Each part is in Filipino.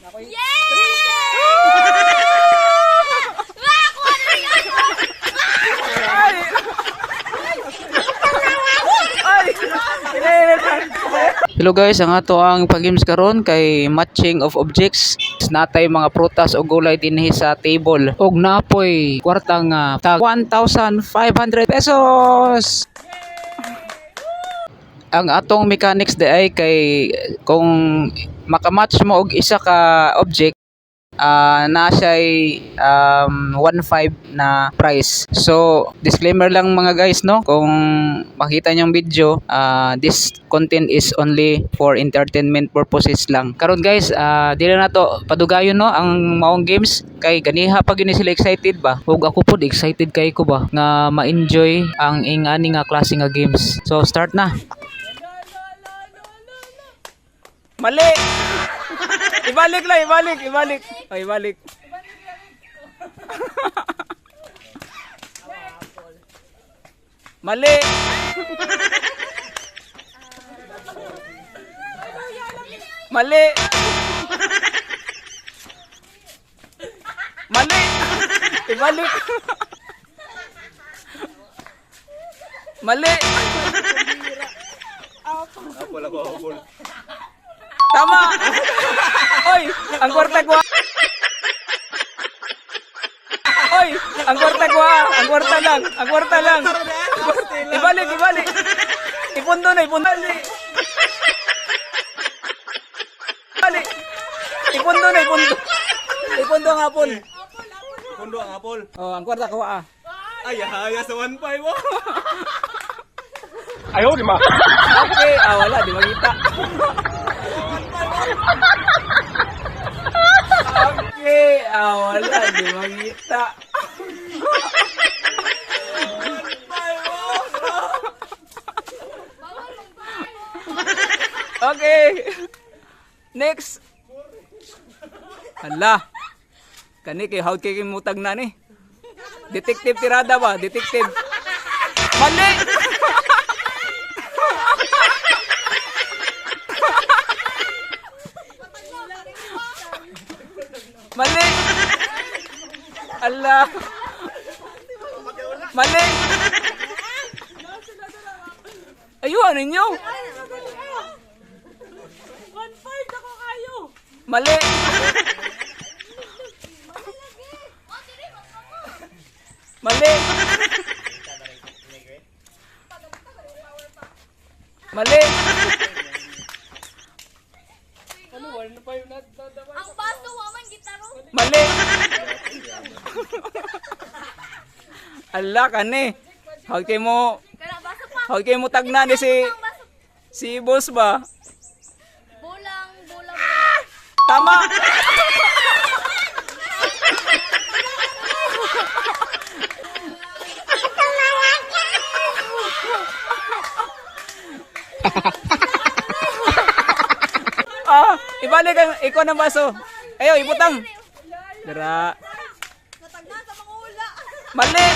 Hello guys, ang ato ang pag-games karon kay matching of objects. Natay mga prutas o gulay dinhi sa table. Og napoy kwartang tag 1,500 pesos. Ang atong mechanics ay kay kung makamatch mo og isa ka object, na siya'y 1.5 na price. So, disclaimer lang mga guys, no? Kung makita nyo yung video, this content is only for entertainment purposes lang. Karon guys, dili na to padugayon, no? Ang maong games kay ganiha pag yun sila excited ba? Ug ako pod excited kay ko ba nga ma-enjoy ang ingani nga klase nga games. So, start na. Mali! Ibalik lang, ibalik. O, ibalik. Mali! Mali! Mali! Ibalik! Mali! Tama! Oy! Ang kwarta ko! Oy! Ang kwarta ko! Ang kwarta lang! Ibalik! Ipundo na! Ibalik! Ipundo ang apol! Oh, ang kwarta ko Ay, sa 1.5 mo. Ayaw, di ma. Okay, wala, di makita. Okay, wala, di makita. Okay. Next. Hala. Kani kay how kay mutag na ni. Detective tirada ba? Detective. Mali. Mali. Allah. Mali. Ayun ninyo. 1.5 ako kayo. Mali. Mali. Mali. Ang baso waman gitaro. Mali. Allah kani. Hagkay mo Kana baso pa. hagkay mo tagna ni si boss ba? Bulang. Tama. Ibalik ang ikaw ng baso. Ayo, ibutang. Dara. Natagna sa mga hula. Mali.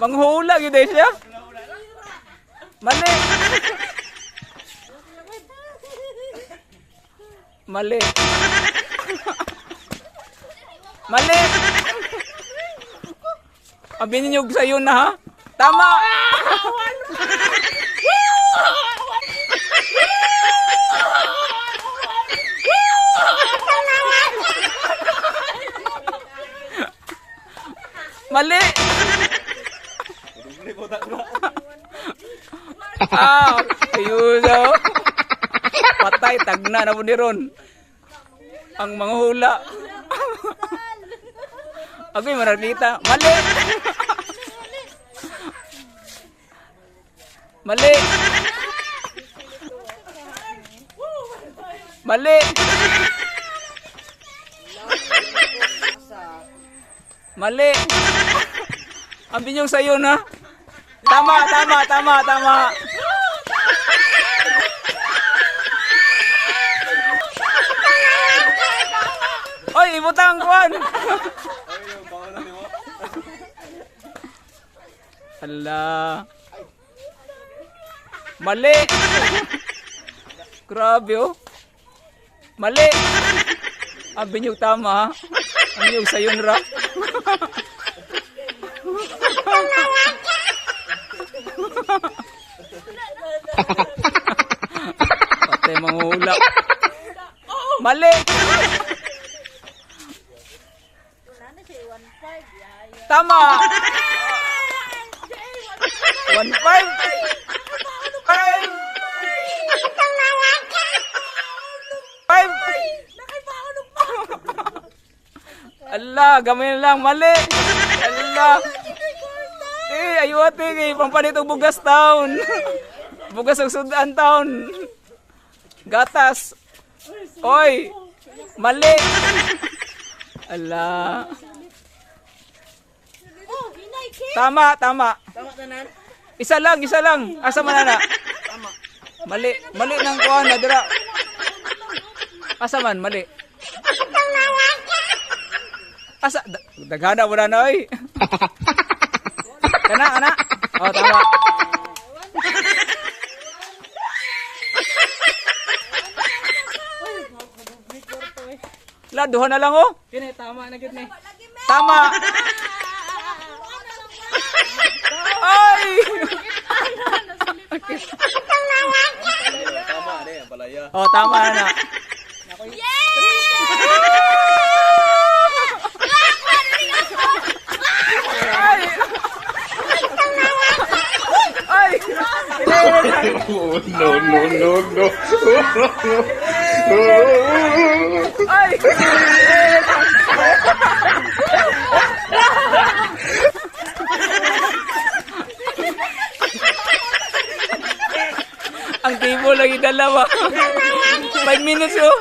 Manghula gid siya. Mali. Mali. Mali. Abi ninyo sayo na ha. Tama. Mali. Ayuso. Patay tagna na po ni Ron. Ang mga hula. Agoy marakita. Mali. Mali. Mali. Mali. Ang binyong sayo na. Tama. Oy, ibutang kuan. Hala. Mali. Grabe oh. Mali. Ang binyog tama ha. Ang binyog sa yun ra. Patay manghula. Mali. Tama. 1.5. Ay. 5. Allah, gamay lang, mali. Allah. Ayuate kay pampanit og bugas taon. Bugas og sudan taon. Gatas. Oy. Mali. Allah. Tama, tama. Isa lang, isa lang. Asa man na? Mali, mali nang kuha na dira. Asa man, mali. Asa, daghana mo na na, oy. Kana, kana. Oh, tama. Duha na lang, oh. Kini, tama na gid ni. Tama. Ay! Tama na yan, palaya. Oh, tama na. Ay! Oh, no, no, no, no. Ay! Ang tibo lagi dalawa. 5 minutes oh.